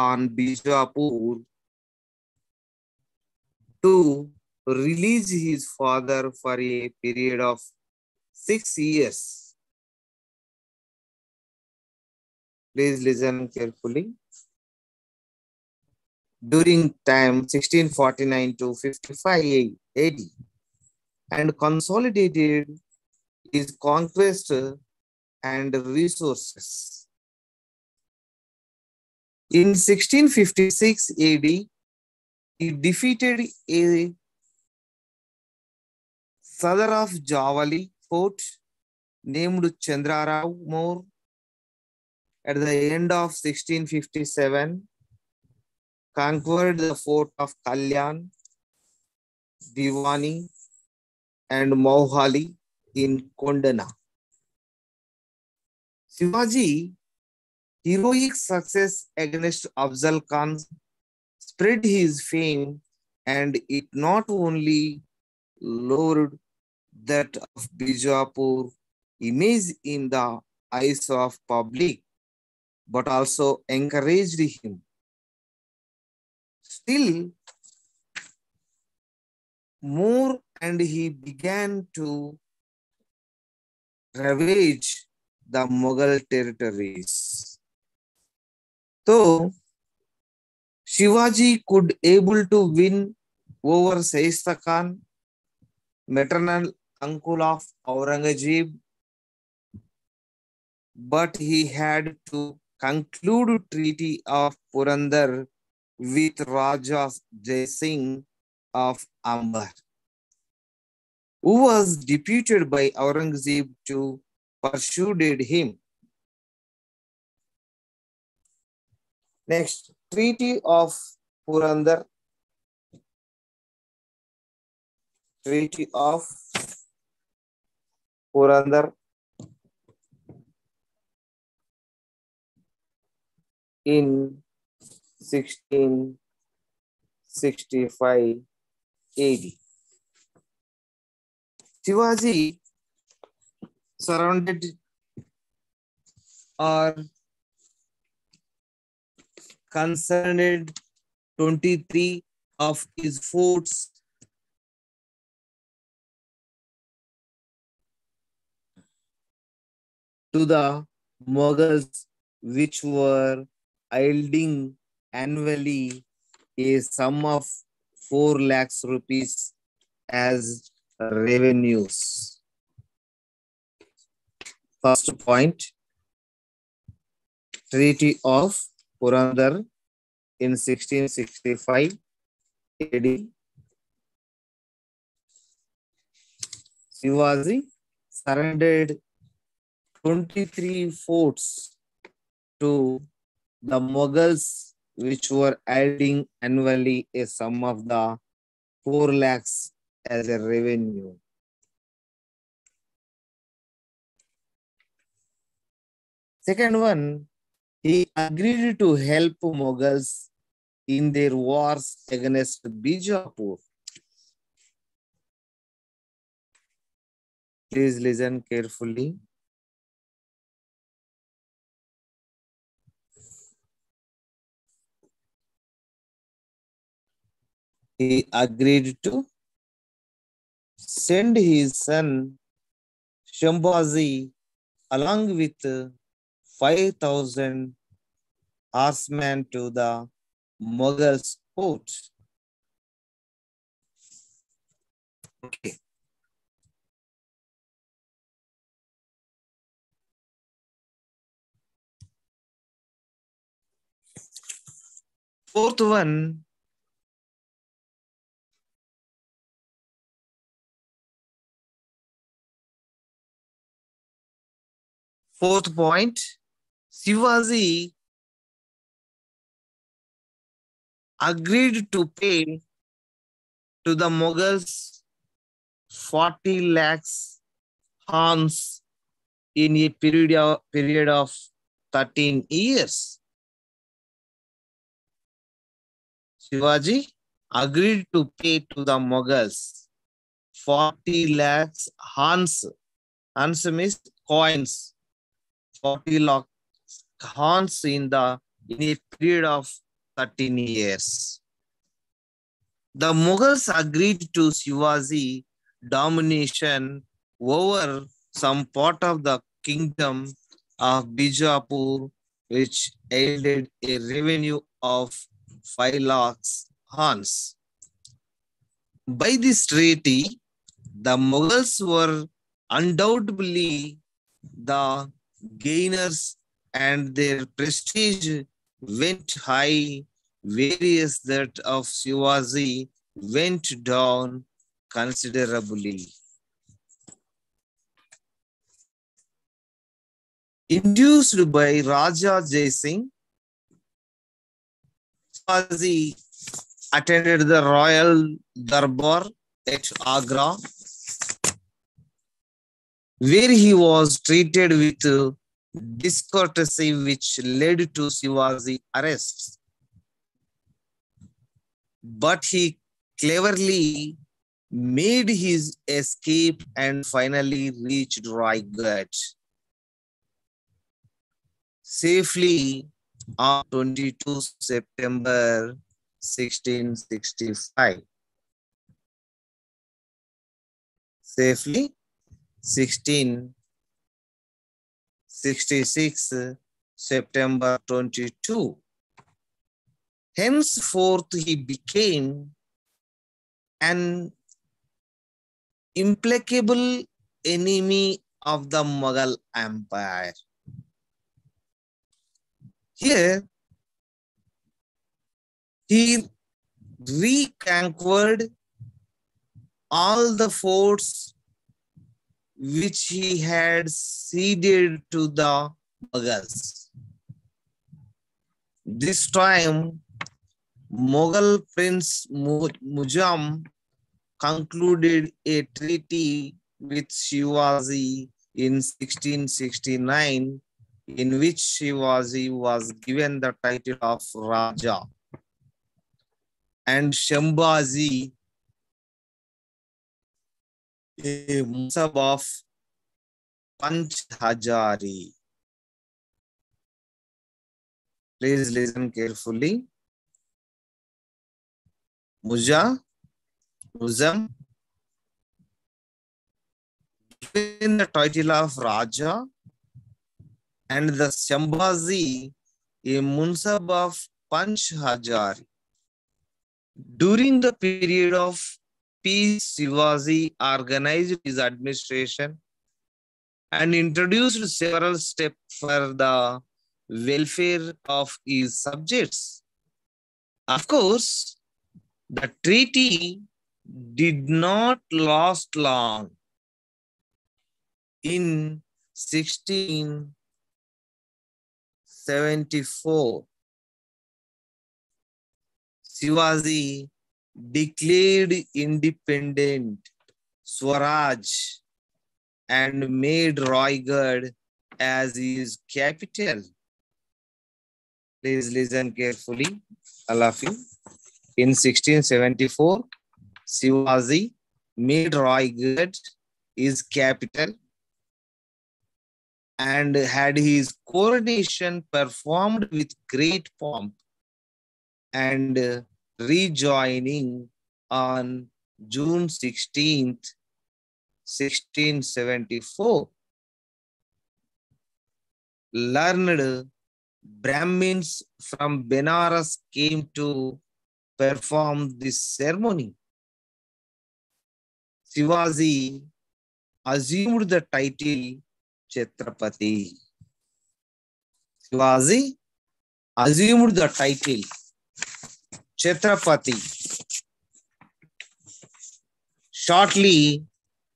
on Bijapur to release his father for a period of 6 years. Please listen carefully. During time 1649 to 55 AD, and consolidated his conquest and resources. In 1656 AD, he defeated a Sadar of Javali fort named Chandrarao More. At the end of 1657, conquered the fort of Kalyan, Bhiwani, and Mohali in Kondana. Shivaji heroic success against Afzal Khan spread his fame, and it not only lowered that of Bijapur image in the eyes of public, but also encouraged him. Still more, and he began to ravage the Mughal territories. So, Shivaji could able to win over Shaista Khan, maternal uncle of Aurangzeb, but he had to conclude Treaty of Purandar with Raja Jai Singh of Amber, who was deputed by Aurangzeb to persuade him. Next, Treaty of Purandar. Treaty of Purandar in 1665 AD. Shivaji surrounded or concerned 23 of his forts to the Mughals, which were yielding annually a sum of 4 lakhs rupees as revenues. First point, Treaty of Purandar in 1665 AD. Shivaji surrendered 23 forts to the Mughals, which were adding annually a sum of the 4 lakhs as a revenue. Second one, he agreed to help Mughals in their wars against Bijapur. Please listen carefully. He agreed to send his son Shambhaji along with 5,000 horsemen to the Mughals' fort. Okay. Fourth one, fourth point, Shivaji agreed to pay to the Mughals 40 lakhs horns in a period of 13 years. Shivaji agreed to pay to the Mughals 40 lakhs horns. Horns means coins. 40 lakhs horns in a period of 13 years. The Mughals agreed to Shivaji domination over some part of the kingdom of Bijapur, which yielded a revenue of 5 lakhs hans. By this treaty, the Mughals were undoubtedly the gainers and their prestige went high, whereas that of Shivaji went down considerably. Induced by Raja Jai Singh, Shivaji attended the royal darbar at Agra, where he was treated with discourtesy, which led to Shivaji's arrest. But he cleverly made his escape and finally reached Raigad safely on 22 September 1665. Safely 1666 September 22. Henceforth, he became an implacable enemy of the Mughal Empire. Here, he reconquered all the forts which he had ceded to the Mughals. This time, Mughal Prince Mujam concluded a treaty with Shivaji in 1669, in which Shivaji was given the title of Raja and Shambhaji a Musab of Panchhajari. Please listen carefully. Muzam, given the title of Raja, and the Shambhaji a Munsab of Panchhajari. During the period of peace, Shivaji organized his administration and introduced several steps for the welfare of his subjects. Of course, the treaty did not last long. In 1674, Shivaji declared independent Swaraj and made Raigad as his capital. Please listen carefully, all of you. In 1674, Shivaji made Raigad his capital and had his coronation performed with great pomp and rejoining on June 16th, 1674. Learned Brahmins from Benares came to perform this ceremony. Shivaji assumed the title Chhatrapati. Shivaji assumed the title Chhatrapati. Shortly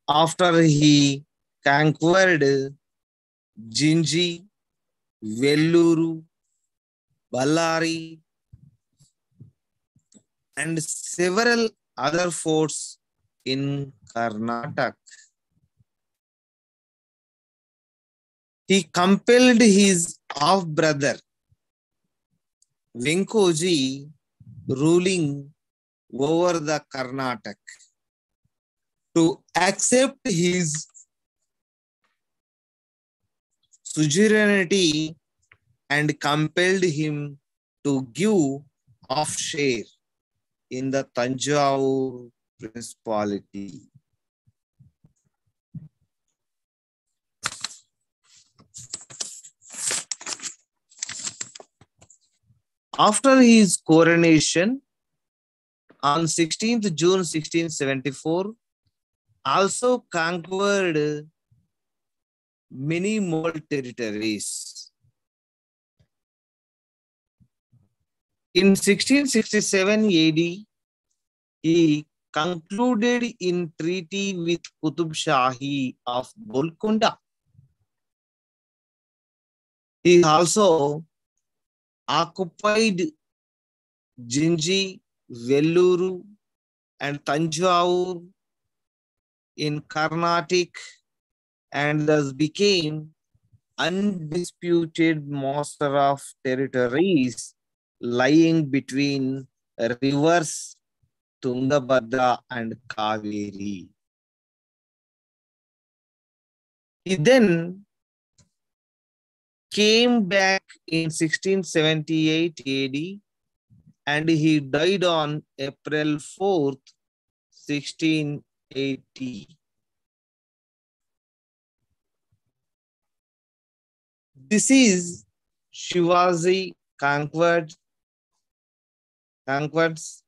after he conquered Jinji, Velluru, Ballari, and several other forts in Karnataka. He compelled his half-brother, Venkoji, ruling over the Karnataka, to accept his suzerainty and compelled him to give of share in the Tanjavur Principality. After his coronation on 16th June 1674, also conquered many more territories. In 1667 AD, he concluded in treaty with Qutub Shahi of Golconda. He also occupied Jinji, Velluru, and Tanjavur in Carnatic and thus became undisputed master of territories lying between rivers Tungabhadra and Kaveri. He then came back in 1678 AD and he died on April 4th, 1680. This is Shivaji conquered conquests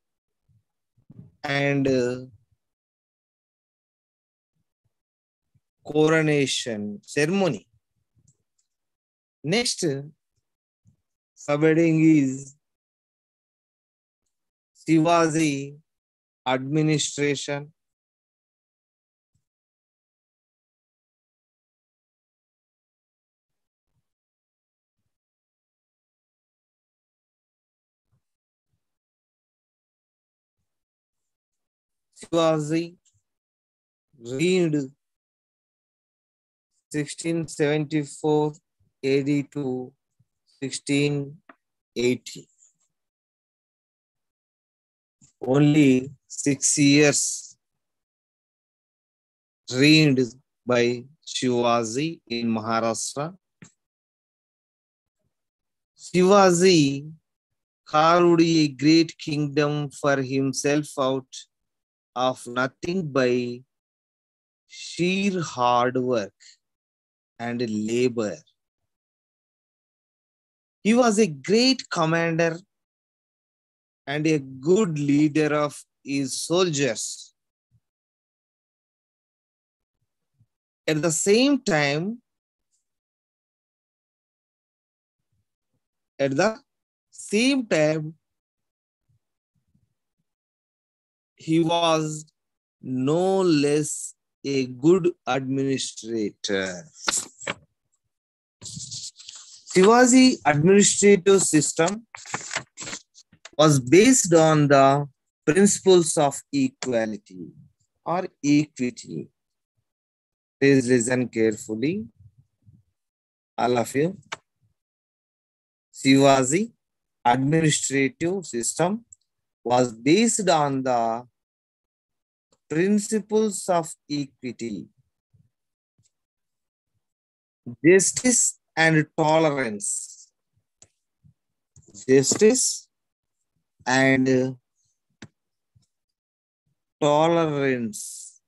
and coronation ceremony. Next subheading is Shivaji administration. Shivaji reigned 1674 AD to 1680. Only 6 years reigned by Shivaji in Maharashtra. Shivaji carved a great kingdom for himself out of nothing by sheer hard work and labor. He was a great commander and a good leader of his soldiers. At the same time, he was no less a good administrator. Shivaji administrative system was based on the principles of equality or equity. Please listen carefully, all of you. Shivaji administrative system was based on the principles of equity, justice and tolerance. Justice and tolerance.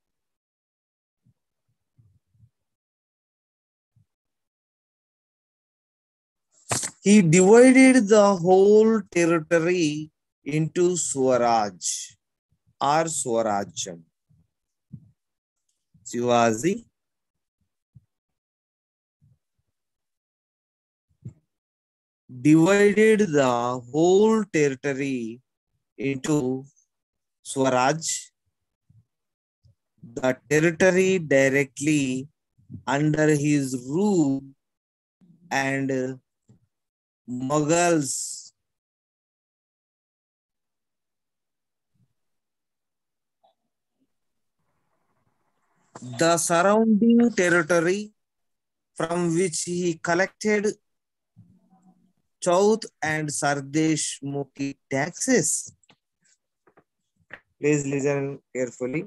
He divided the whole territory into Swaraj or Swarajyam. Shivaji divided the whole territory into Swaraj, the territory directly under his rule, and Mughals the surrounding territory from which he collected Chaut and Sardesh Mukhi taxes. Please listen carefully.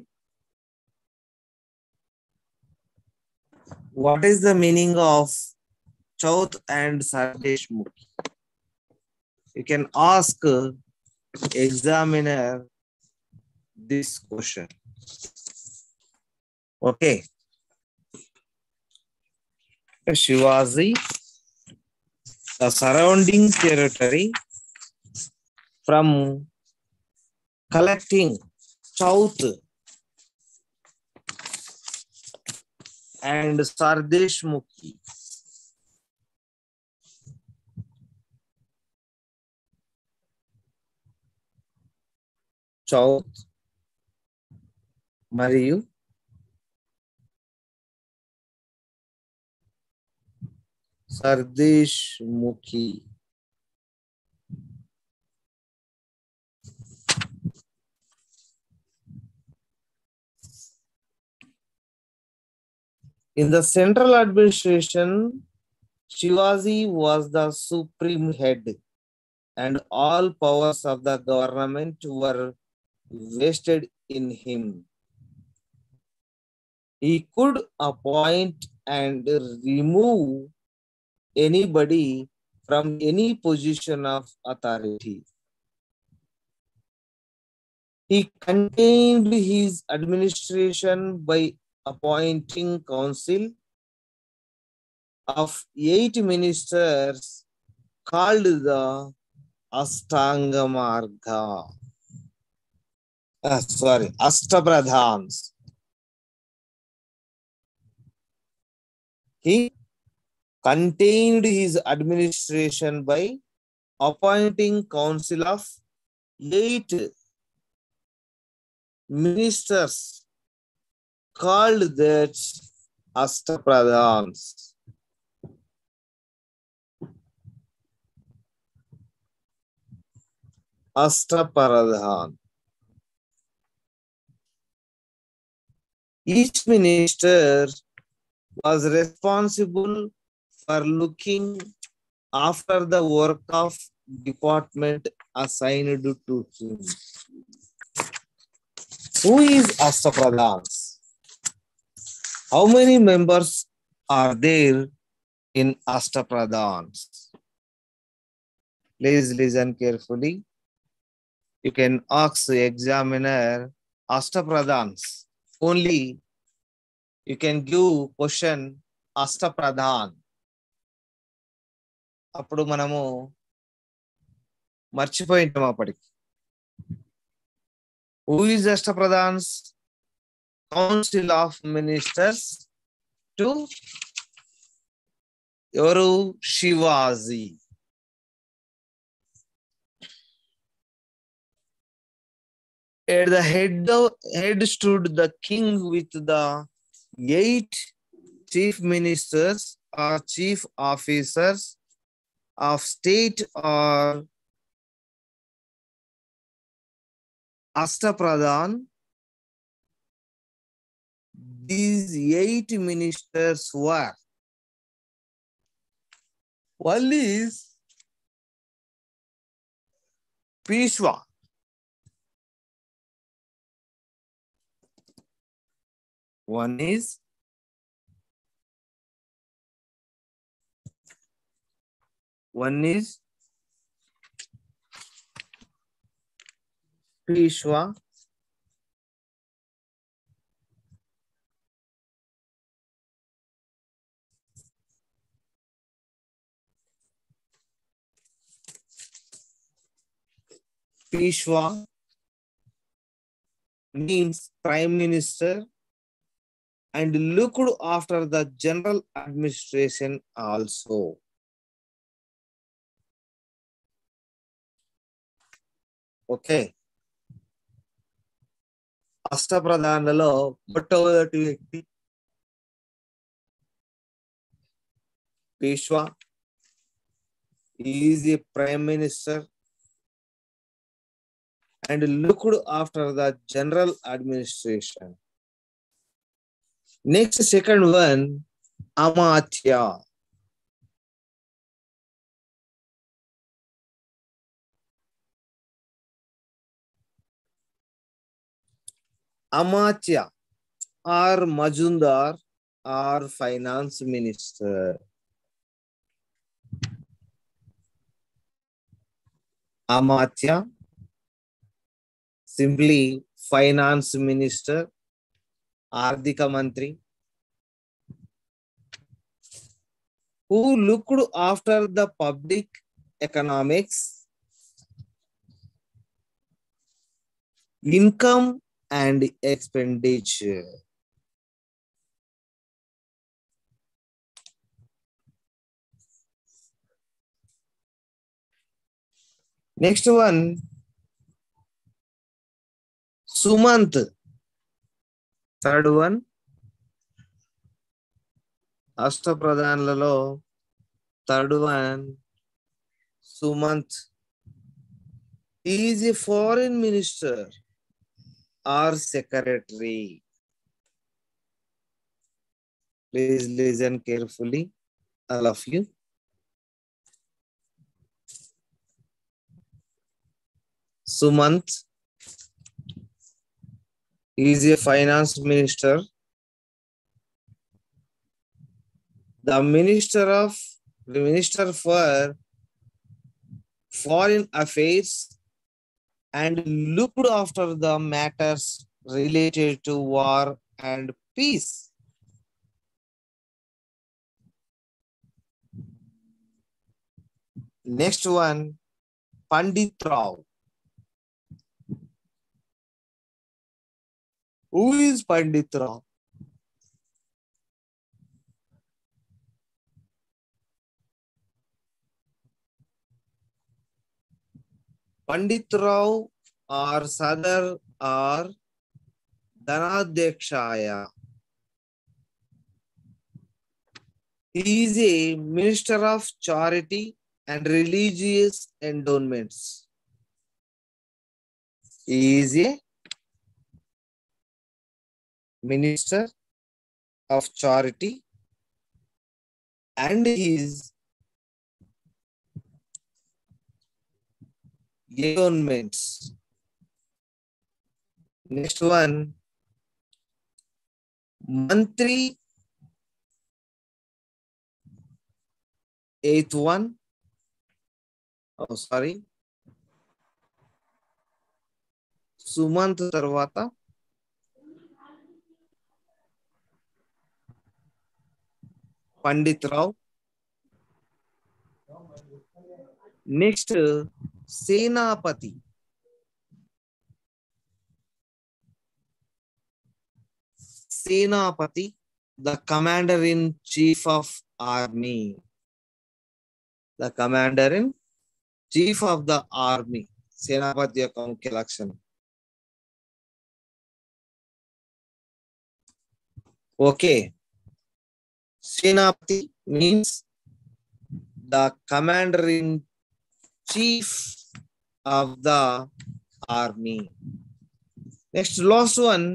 What is the meaning of Chaut and Sardesh Mukhi? You can ask examiner this question. Okay. Shivaji, the surrounding territory from collecting South and Sardeshmukhi. South Mariu Sardeshmukhi. In the central administration, Shivaji was the supreme head, and all powers of the government were vested in him. He could appoint and remove anybody from any position of authority. He contained his administration by appointing council of 8 ministers called the Ashtanga Marga. Ashtapradhans. He contained his administration by appointing council of 8 ministers called that Ashtapradhans. Ashtaparadhan. Each minister was responsible for looking after the work of department assigned to him. Who is Ashtapradhans? How many members are there in Ashtapradhans? Please listen carefully. You can ask the examiner Ashtapradhans. Only you can give question Ashtapradhan. అప్పుడు మనము మర్చిపోయింటాం అప్పటికి. Who is Ashtapradhans? Council of Ministers to ఎవరు? Shivaji. At the head stood the king with the 8 chief ministers or chief officers of state or Ashtapradhan. These 8 ministers were: one is Pishwa, one is Pishwa, Pishwa means prime minister and looked after the general administration also. Okay. అష్టప్రధానులలో మొట్టమొదటి వ్యక్తి Peshwa. He is a prime minister and looked after the general administration. Next, second one, Amatya. Amatya or Majumdar or finance minister. Amatya Simply finance minister, Ardhika Mantri, who looked after the public economics, income and expenditure. Next one, Sumant. Third one, Ashtapradhanలలో third one, Sumant. He is a foreign minister or secretary. Please listen carefully, all of you. Sumant is a finance minister. The minister for foreign affairs and looked after the matters related to war and peace. Next one, Pandit Rao. Who is Pandit Rao? Pandit Rao or Sadar or Dhanadekshaya. He is a minister of charity and religious endowments. He is a minister of charity and his endowments. Next one, Mantri. Eighth one. Oh, sorry. Sumant tarvata Pandit Rao. Next, Senapati. Senapati, the commander-in-chief of army. The commander-in-chief of the army. Senapati యొక్క ముఖ్య లక్షణం. Okay. Senapati means the commander-in-chief of the army. Next, last one,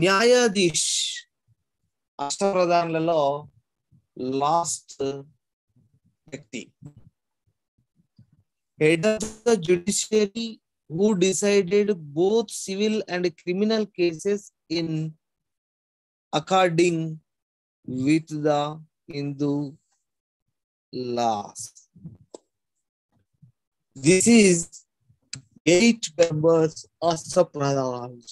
Nyayadish. అష్టప్రధానులలో last వ్యక్తి. Head of the judiciary who decided both civil and criminal cases in according with the Hindu laws. This is 8 members of the Pradhans.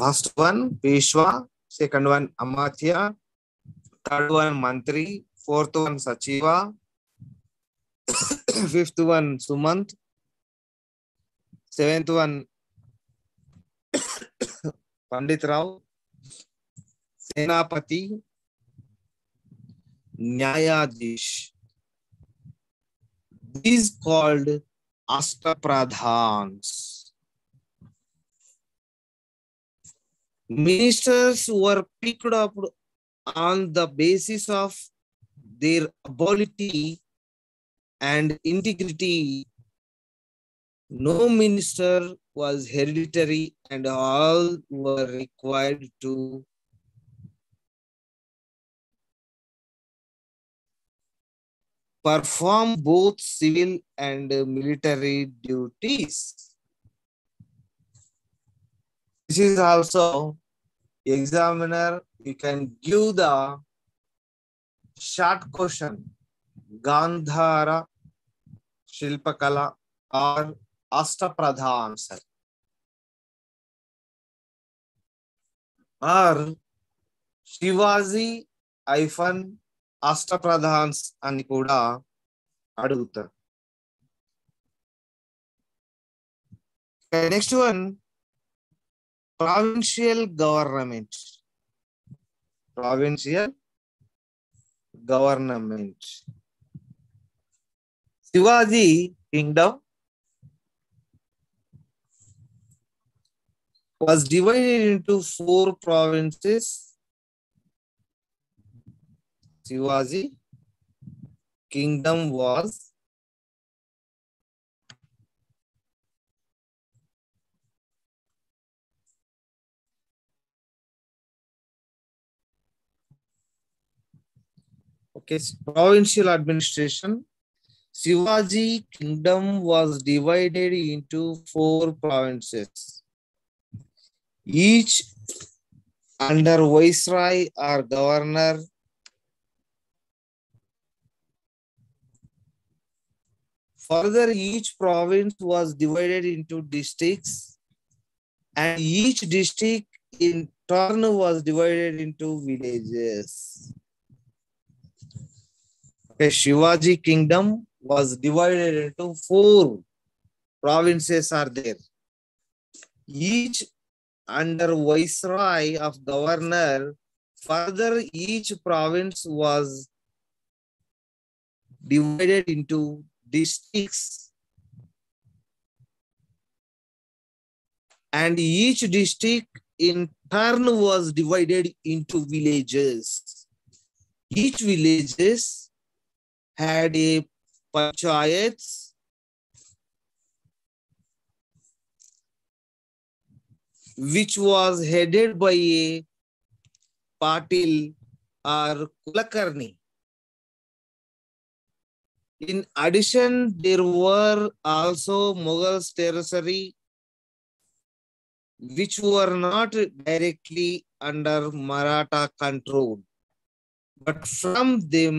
Last one, Peshwa. Second one, Amatya. Third one, Mantri. Fourth one, Sachiva. Fifth one, Sumant. Seventh one, Pandit Rao. Senapati. Nyayadish. These called Ashtapradhans. Ministers were picked up on the basis of their ability and integrity. No minister was hereditary and all were required to perform both civil and military duties. This is also examiner, you can give the short question Gandhara Shilpakala or Astapradhan answer. Or Shivaji hyphen Astapradhans అని కూడా అడుగుతారు. Next one, provincial government. Provincial government. Shivaji kingdom was divided into 4 provinces. Shivaji kingdom was provincial administration. Shivaji kingdom was divided into 4 provinces, each under viceroy or governor. Further, each province was divided into districts, and each district in turn was divided into villages. Shivaji kingdom was divided into 4 provinces are there, each under viceroy of governor. Further, each province was divided into districts, and each district in turn was divided into villages. Each villages had a panchayats, which was headed by a patil or kulakarni. In addition, there were also Mughals territory, which were not directly under Maratha control, but from them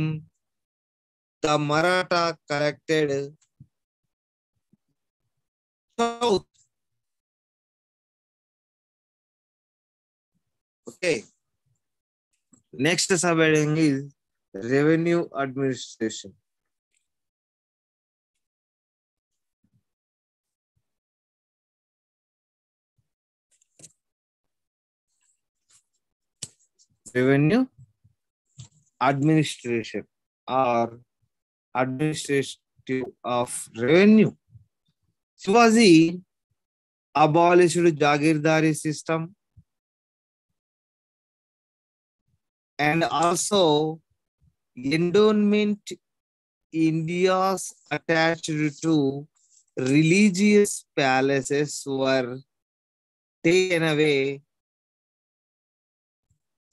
the Maratha collected south. Okay. Next subheading is revenue administration. Revenue administration or administrative of revenue. Shivaji abolished Jagirdari system and also endowment India's attached to religious palaces were taken away,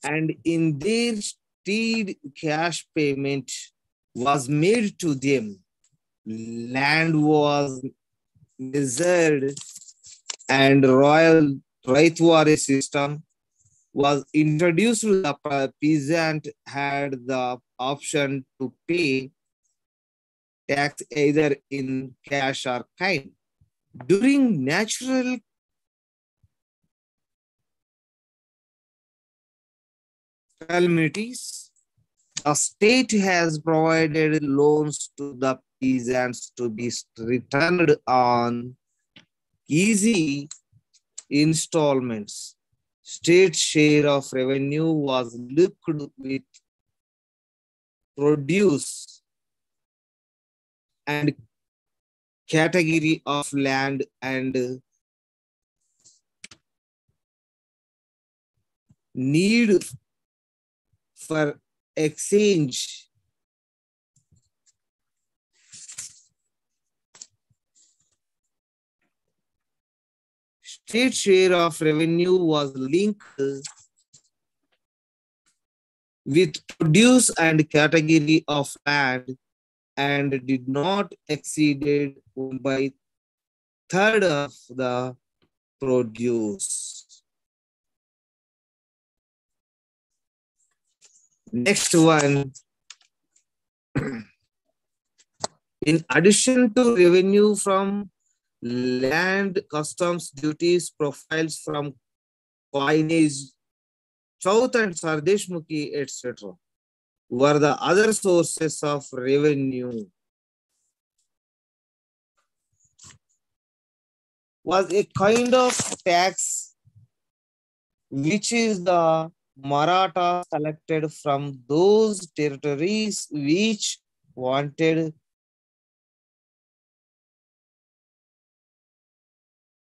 and in their stead cash payment was made to them. Land was measured and royal Raitwari system was introduced. The peasant had the option to pay tax either in cash or kind. During natural calamities, the state has provided loans to the peasants to be returned on easy installments. State share of revenue was linked with produce and category of land and need for exchange. State share of revenue was linked with produce and category of land and did not exceed 1/3 of the produce. Next one, In addition to revenue from land, customs, duties, profiles from coinage, Chauth and Sardeshmukhi, etc., were the other sources of revenue. Was a kind of tax which is the Maratha collected from those territories which wanted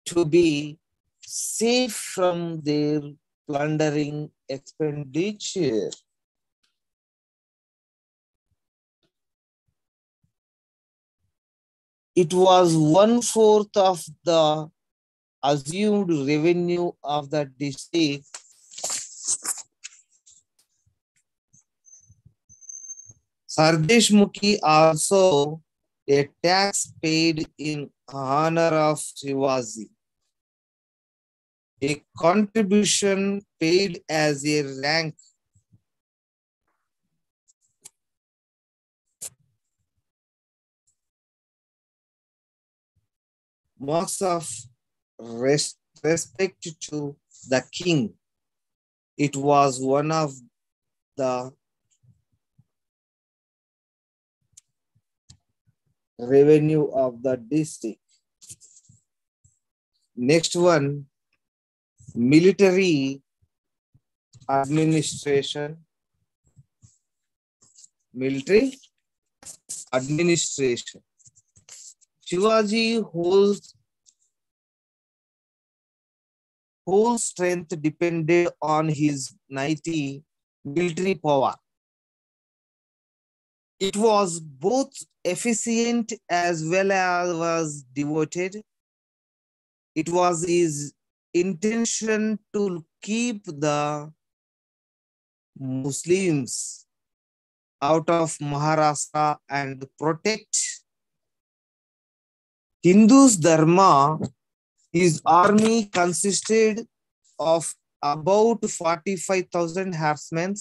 to be safe from their plundering expenditure. It was 1/4 of the assumed revenue of the district. Sardeshmukhi also a tax paid in honor of Shivaji, a contribution paid as a rank. Marks of respect to the king. It was one of the revenue of the district. Next one, military administration. Military administration. Shivaji whole strength depended on his mighty military power. It was both efficient as well as was devoted. It was his intention to keep the Muslims out of Maharashtra and protect Hindus' dharma. His army consisted of about 45,000 horsemen,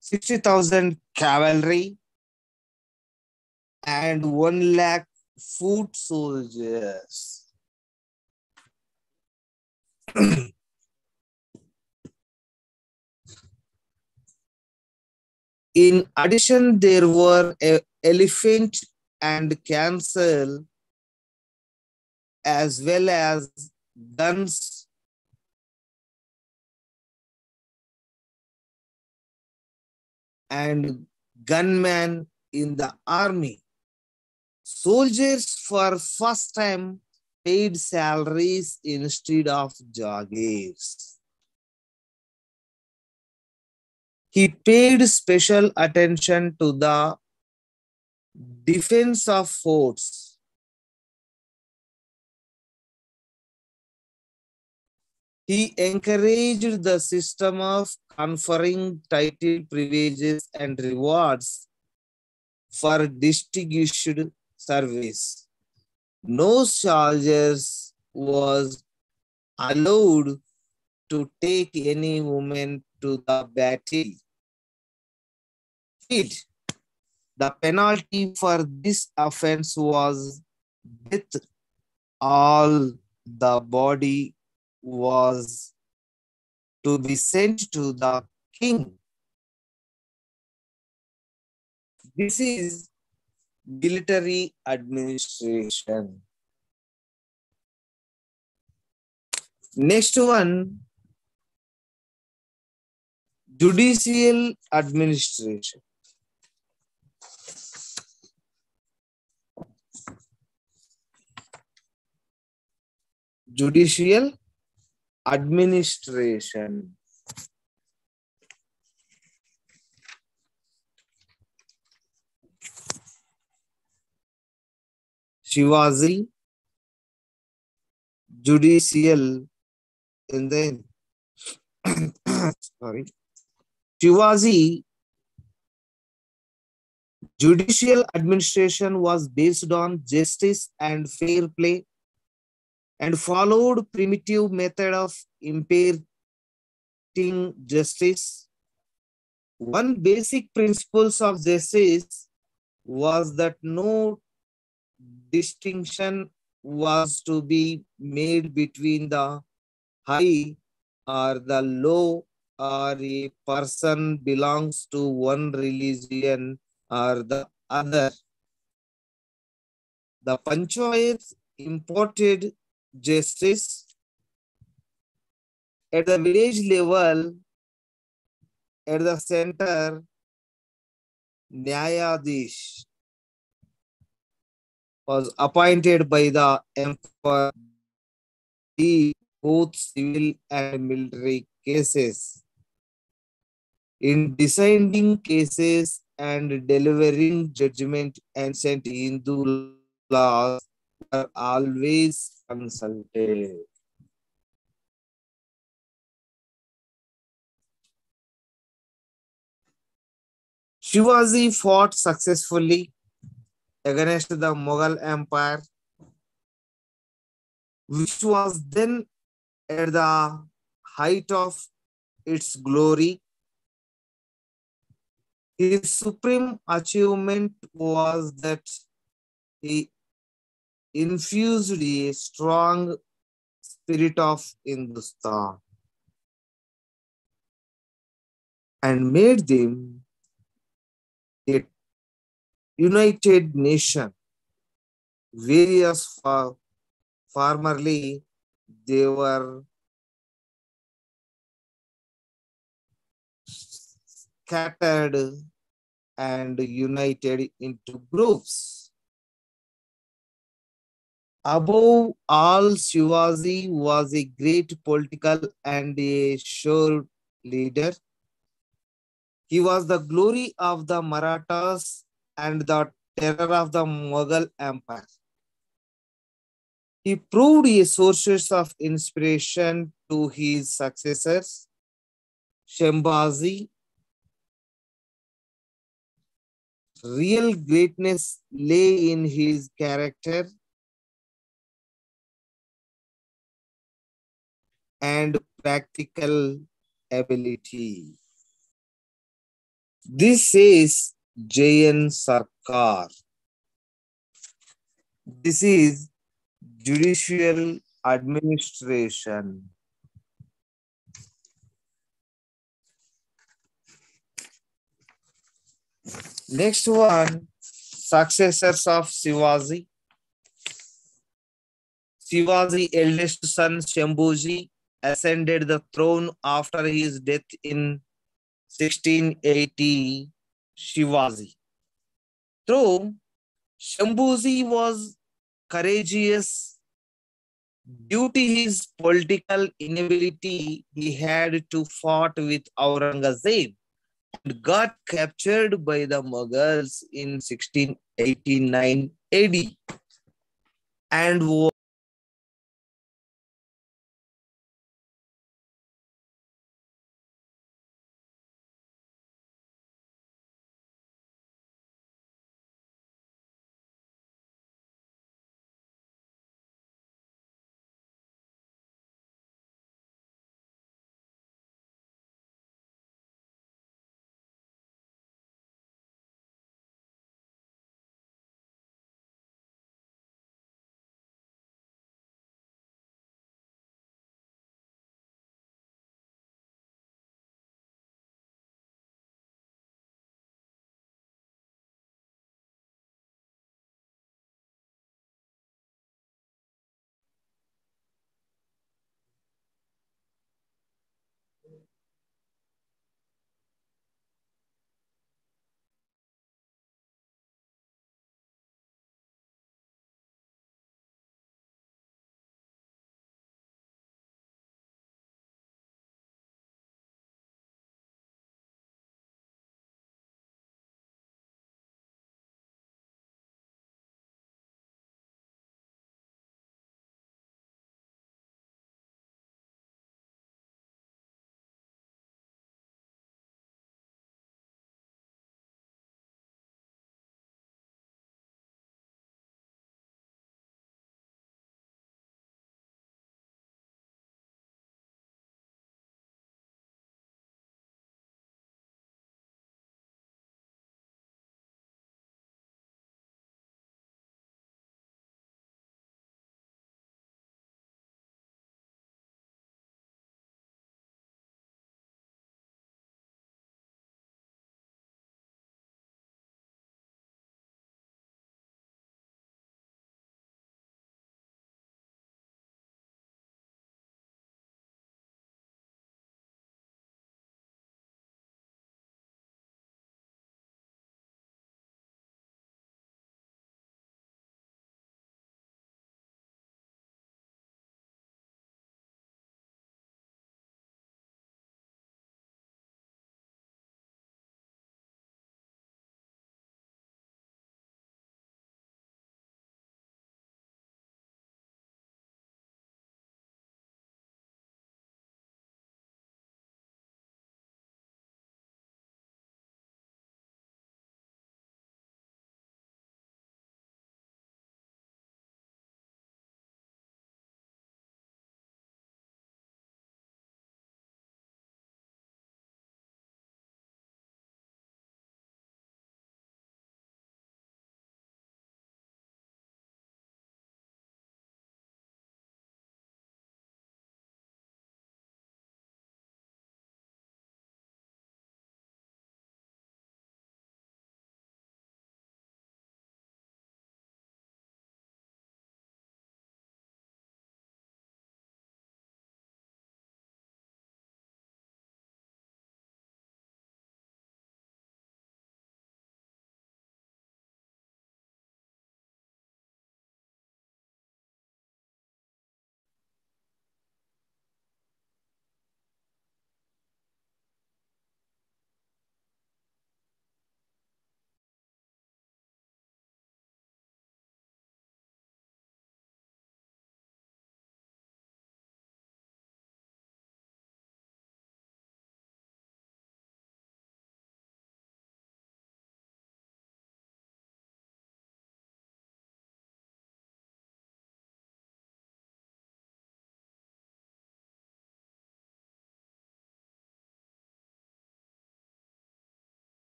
60,000 cavalry, and 1 lakh foot soldiers. In addition, there were elephant and camel, as well as guns and gunmen in the army. Soldiers for first time paid salaries instead of jagirs. He paid special attention to the defense of forts. He encouraged the system of conferring title privileges and rewards for distinguished service. No soldiers was allowed to take any woman to the battlefield. The penalty for this offense was death. All the body was to be sent to the king. This is military administration. Next one, judicial administration. Judicial administration. Shivaji, judicial, and then sorry, Shivaji judicial administration was based on justice and fair play and followed primitive method of imparting justice. One basic principles of justice was that no distinction was to be made between the high or the low, or a person belongs to one religion or the other. The panchayats imported justice at the village level. At the center, Nyayadish was appointed by the emperor in both civil and military cases. In deciding cases and delivering judgment, ancient Hindu laws were always consulted. Shivaji fought successfully against the Mughal Empire, which was then at the height of its glory. His supreme achievement was that he infused a strong spirit of Hindustan and made them a united nation. Various formerly they were scattered and united into groups. Above all, Shivaji was a great political and a sure leader. He was the glory of the Marathas and the terror of the Mughal Empire. He proved a source of inspiration to his successors, Shambhaji. Real greatness lay in his character and practical ability. This is Jayan Sarkar. This is judicial administration. Next one, successors of Shivaji. Shivaji's eldest son Shambhuji ascended the throne after his death in 1680. Shivaji. Though Shambhuji was courageous, due to his political inability, he had to fight with Aurangzeb and got captured by the Mughals in 1689 AD and